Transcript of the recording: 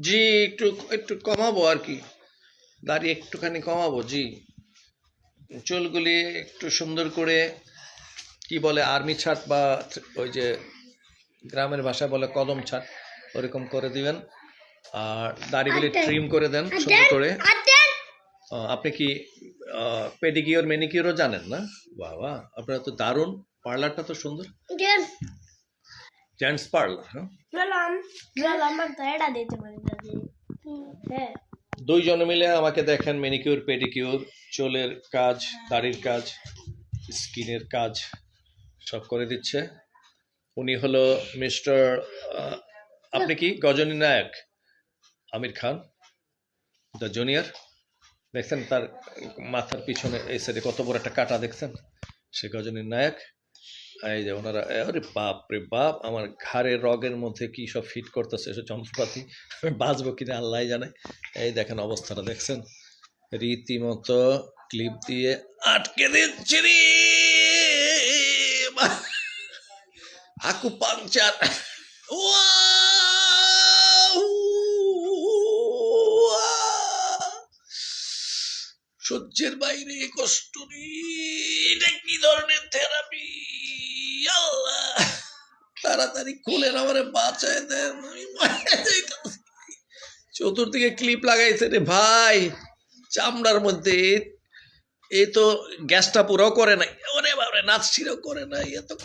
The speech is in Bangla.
জি একটু একটু কমাবো আর কি, দাড়ি একটুখানি কমাবো। জি, চুলগুলি একটু সুন্দর করে কি বলে আর্মি ছাট বা ওই যে গ্রামের ভাষায় বলে কদম ছাট, ওরকম করে দিবেন। আর দাড়িগুলি ট্রিম করে দেন সুন্দর করে। আপনি কি পেডিকিওর ম্যানিকিওরও জানেন না? বাবা, আপনারা তো দারুণ, পার্লারটা তো সুন্দর, জেন্টস পার্লার। হ্যাঁ, দুইজনে মিলে আমাকে দেখেন ম্যানিকিওর পেডিকিওর, চুলের কাজ, দাড়ির কাজ, স্কিনের কাজ সব করে দিচ্ছে। উনি হলো মিস্টার আপনি কি গজনী নায়ক আমির খান দ্য জুনিয়র। দেখছেন তার মাথার পিছনে এই সাইডে কত বড় একটা কাটা দেখছেন? সে গজনীর নায়ক। এই যে ওনারা, আরে বাপ রে বাপ, আমার ঘাড়ের রগের মধ্যে কি সব ফিট করতেছে এসব যন্ত্রপাতি, বাঁচবো কিনা আল্লাহ জানে। এই দেখেন অবস্থাটা দেখছেন, রীতিমতো ক্লিপ দিয়ে আটকে দিচ্ছি রে, আকু পাংচার। সহ্যের বাইরে কষ্ট রে, এটা কি ধরনের থেরাপি? আল্লাহ তাড়াতাড়ি খুলেন, আমারে বাঁচায় দেন, আমি চতুর্দিকে ক্লিপ লাগাইছে রে ভাই চামড়ার মধ্যে। এই তো গ্যাসটা পুরো করে নাই, ওরে বাবারে নাচছিরও করে নাই, এত কষ্ট।